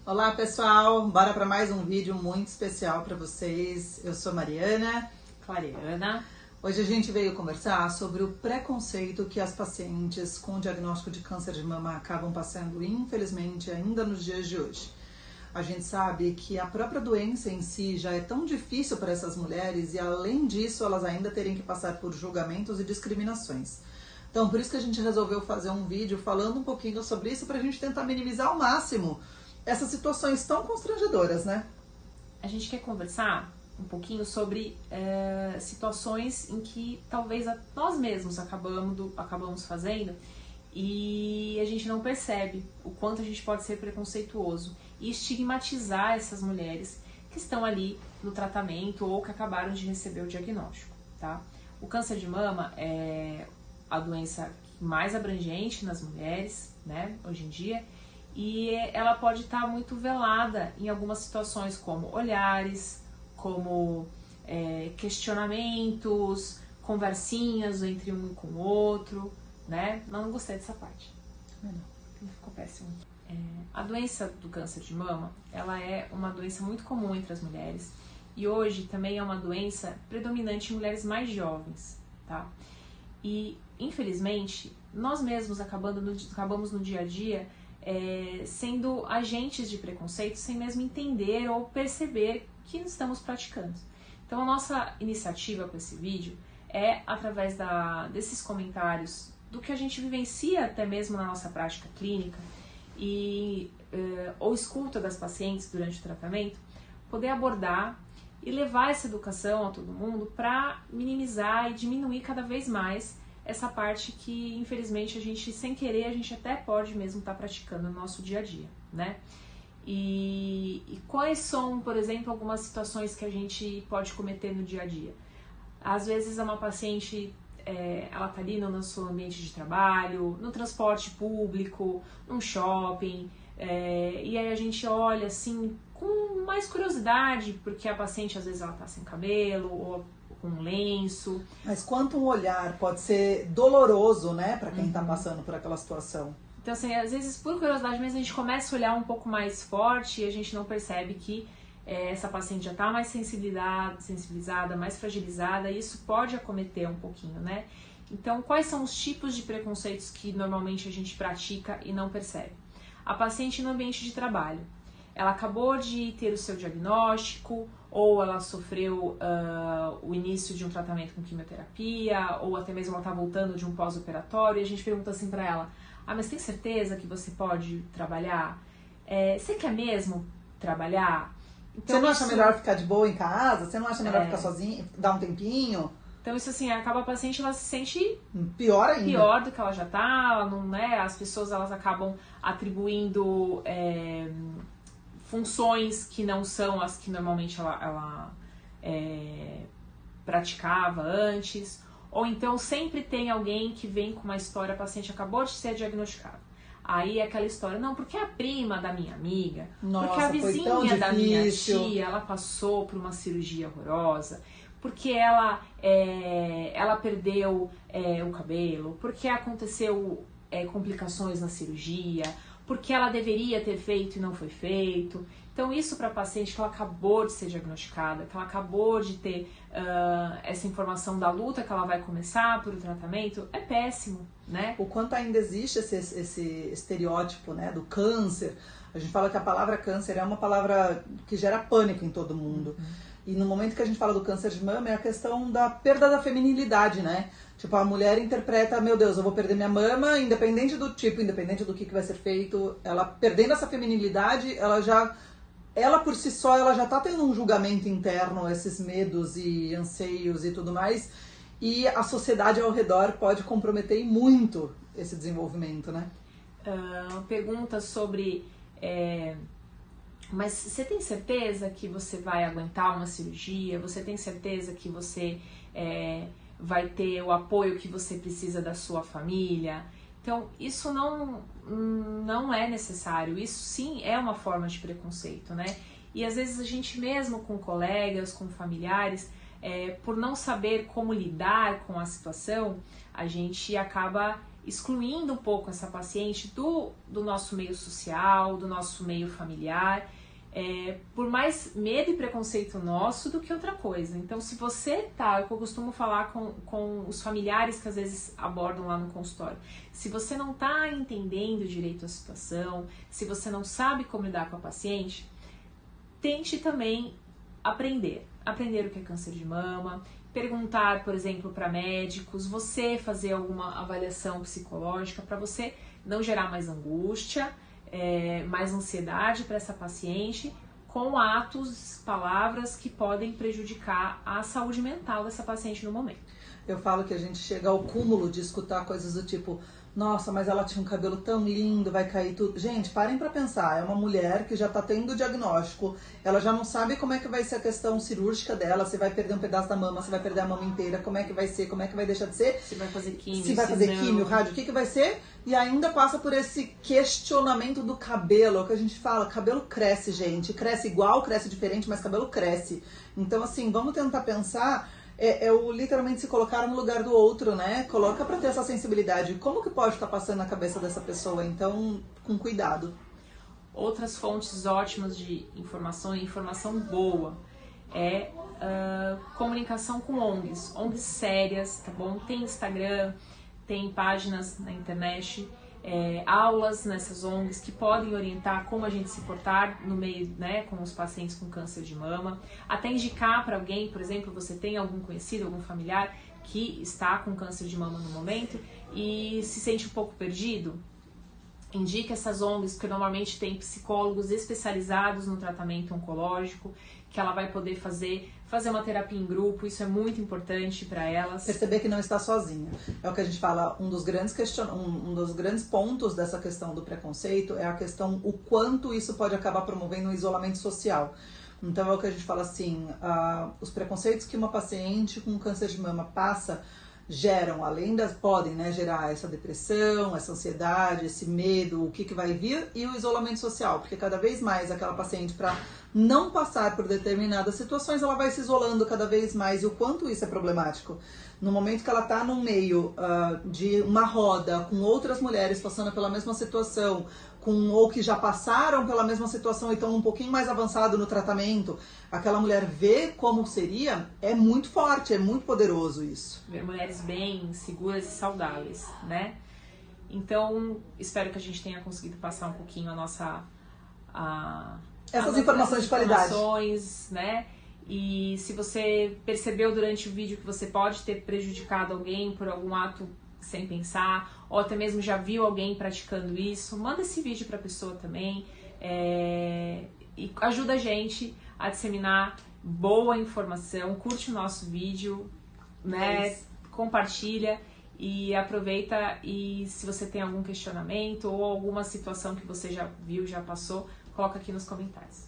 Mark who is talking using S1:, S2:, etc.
S1: Olá pessoal, bora para mais um vídeo muito especial para vocês. Eu sou Mariana.
S2: Clariana.
S1: Hoje a gente veio conversar sobre o preconceito que as pacientes com diagnóstico de câncer de mama acabam passando, infelizmente, ainda nos dias de hoje. A gente sabe que a própria doença em si já é tão difícil para essas mulheres e, além disso, elas ainda terem que passar por julgamentos e discriminações. Então, por isso que a gente resolveu fazer um vídeo falando um pouquinho sobre isso, para a gente tentar minimizar ao máximo essas situações tão constrangedoras, né?
S2: A gente quer conversar um pouquinho sobre situações em que talvez nós mesmos acabamos fazendo e a gente não percebe o quanto a gente pode ser preconceituoso e estigmatizar essas mulheres que estão ali no tratamento ou que acabaram de receber o diagnóstico, tá? O câncer de mama é a doença mais abrangente nas mulheres, né, hoje em dia, e ela pode estar muito velada em algumas situações, como olhares, como questionamentos, conversinhas entre um com o outro, né? Não gostei dessa parte. Ficou péssimo. A doença do câncer de mama, ela é uma doença muito comum entre as mulheres e hoje também é uma doença predominante em mulheres mais jovens, tá? E, infelizmente, nós mesmos acabamos no dia a dia sendo agentes de preconceito sem mesmo entender ou perceber que estamos praticando. Então a nossa iniciativa com esse vídeo é através desses comentários do que a gente vivencia até mesmo na nossa prática clínica e ou escuta das pacientes durante o tratamento, poder abordar e levar essa educação a todo mundo para minimizar e diminuir cada vez mais essa parte que, infelizmente, a gente, sem querer, a gente até pode mesmo estar praticando no nosso dia a dia, né? E quais são, por exemplo, algumas situações que a gente pode cometer no dia a dia? Às vezes, uma paciente, ela tá ali no seu ambiente de trabalho, no transporte público, num shopping, e aí a gente olha, assim, com mais curiosidade, porque a paciente, às vezes, ela tá sem cabelo, ou com um lenço.
S1: Mas quanto um olhar pode ser doloroso, né, para quem tá passando por aquela situação.
S2: Então, assim, às vezes, por curiosidade mesmo, a gente começa a olhar um pouco mais forte e a gente não percebe que essa paciente já tá mais sensibilizada, mais fragilizada, e isso pode acometer um pouquinho, né? Então, quais são os tipos de preconceitos que normalmente a gente pratica e não percebe? A paciente no ambiente de trabalho. Ela acabou de ter o seu diagnóstico, ou ela sofreu o início de um tratamento com quimioterapia, ou até mesmo ela está voltando de um pós-operatório, e a gente pergunta assim para ela: ah, mas tem certeza que você pode trabalhar? Você quer mesmo trabalhar? Então,
S1: você não acha melhor ficar de boa em casa? Você não acha melhor ficar sozinha, dar um tempinho?
S2: Então isso assim, acaba a paciente, ela se sente
S1: pior ainda.
S2: Pior do que ela já tá, não, né? As pessoas, elas acabam atribuindo funções que não são as que normalmente ela praticava antes, ou então sempre tem alguém que vem com uma história, a paciente acabou de ser diagnosticada. Aí é aquela história, não, porque a prima da minha amiga,
S1: nossa,
S2: porque a vizinha da minha tia, ela passou por uma cirurgia horrorosa, porque ela perdeu o cabelo, porque aconteceu complicações na cirurgia, porque ela deveria ter feito e não foi feito. Então isso para a paciente que ela acabou de ser diagnosticada, que ela acabou de ter essa informação da luta que ela vai começar por o tratamento, é péssimo, né?
S1: O quanto ainda existe esse estereótipo, né, do câncer. A gente fala que a palavra câncer é uma palavra que gera pânico em todo mundo. E no momento que a gente fala do câncer de mama, é a questão da perda da feminilidade, né? Tipo, a mulher interpreta, meu Deus, eu vou perder minha mama, independente do tipo, independente do que vai ser feito, ela perdendo essa feminilidade, ela por si só, ela já tá tendo um julgamento interno, esses medos e anseios e tudo mais, e a sociedade ao redor pode comprometer muito esse desenvolvimento, né?
S2: Pergunta sobre... mas você tem certeza que você vai aguentar uma cirurgia? Você tem certeza que você vai ter o apoio que você precisa da sua família? Então, isso não é necessário. Isso sim é uma forma de preconceito, né? E às vezes a gente mesmo com colegas, com familiares, por não saber como lidar com a situação, a gente acaba excluindo um pouco essa paciente do nosso meio social, do nosso meio familiar, por mais medo e preconceito nosso do que outra coisa. Então, se você tá, eu costumo falar com os familiares que às vezes abordam lá no consultório, se você não tá entendendo direito a situação, se você não sabe como lidar com a paciente, tente também aprender o que é câncer de mama, perguntar, por exemplo, para médicos, você fazer alguma avaliação psicológica para você não gerar mais angústia, mais ansiedade para essa paciente, com atos, palavras que podem prejudicar a saúde mental dessa paciente no momento.
S1: Eu falo que a gente chega ao cúmulo de escutar coisas do tipo: nossa, mas ela tinha um cabelo tão lindo, vai cair tudo. Gente, parem pra pensar, é uma mulher que já tá tendo o diagnóstico, ela já não sabe como é que vai ser a questão cirúrgica dela, se vai perder um pedaço da mama, se vai perder a mama inteira, como é que vai ser, como é que vai deixar de ser,
S2: se vai fazer químio,
S1: se vai fazer químio, rádio, o que vai ser, e ainda passa por esse questionamento do cabelo, é o que a gente fala, cabelo cresce, gente, cresce igual, cresce diferente, mas cabelo cresce. Então, assim, vamos tentar pensar... o literalmente se colocar no lugar do outro, né? Coloca pra ter essa sensibilidade. Como que pode estar passando na cabeça dessa pessoa? Então, com cuidado.
S2: Outras fontes ótimas de informação e informação boa comunicação com ONGs sérias, tá bom? Tem Instagram, tem páginas na internet, aulas nessas ONGs que podem orientar como a gente se portar no meio, né, com os pacientes com câncer de mama, até indicar para alguém, por exemplo, você tem algum conhecido, algum familiar que está com câncer de mama no momento e se sente um pouco perdido, indique essas ONGs, porque normalmente tem psicólogos especializados no tratamento oncológico, que ela vai poder fazer uma terapia em grupo, isso é muito importante para elas.
S1: Perceber que não está sozinha. É o que a gente fala, um dos grandes pontos dessa questão do preconceito é a questão o quanto isso pode acabar promovendo um isolamento social. Então é o que a gente fala assim, os preconceitos que uma paciente com câncer de mama passa geram, podem, né, gerar essa depressão, essa ansiedade, esse medo, o que vai vir, e o isolamento social, porque cada vez mais aquela paciente, para não passar por determinadas situações, ela vai se isolando cada vez mais, e o quanto isso é problemático. No momento que ela está no meio de uma roda com outras mulheres passando pela mesma situação, ou que já passaram pela mesma situação e estão um pouquinho mais avançado no tratamento, aquela mulher vê como seria, é muito forte, é muito poderoso isso.
S2: Ver mulheres bem, seguras e saudáveis, né? Então, espero que a gente tenha conseguido passar um pouquinho
S1: essas informações de qualidade.
S2: Né? E se você percebeu durante o vídeo que você pode ter prejudicado alguém por algum ato sem pensar, ou até mesmo já viu alguém praticando isso, manda esse vídeo para a pessoa também, e ajuda a gente a disseminar boa informação, curte o nosso vídeo, né? Compartilha e aproveita, e se você tem algum questionamento ou alguma situação que você já viu, já passou, coloca aqui nos comentários.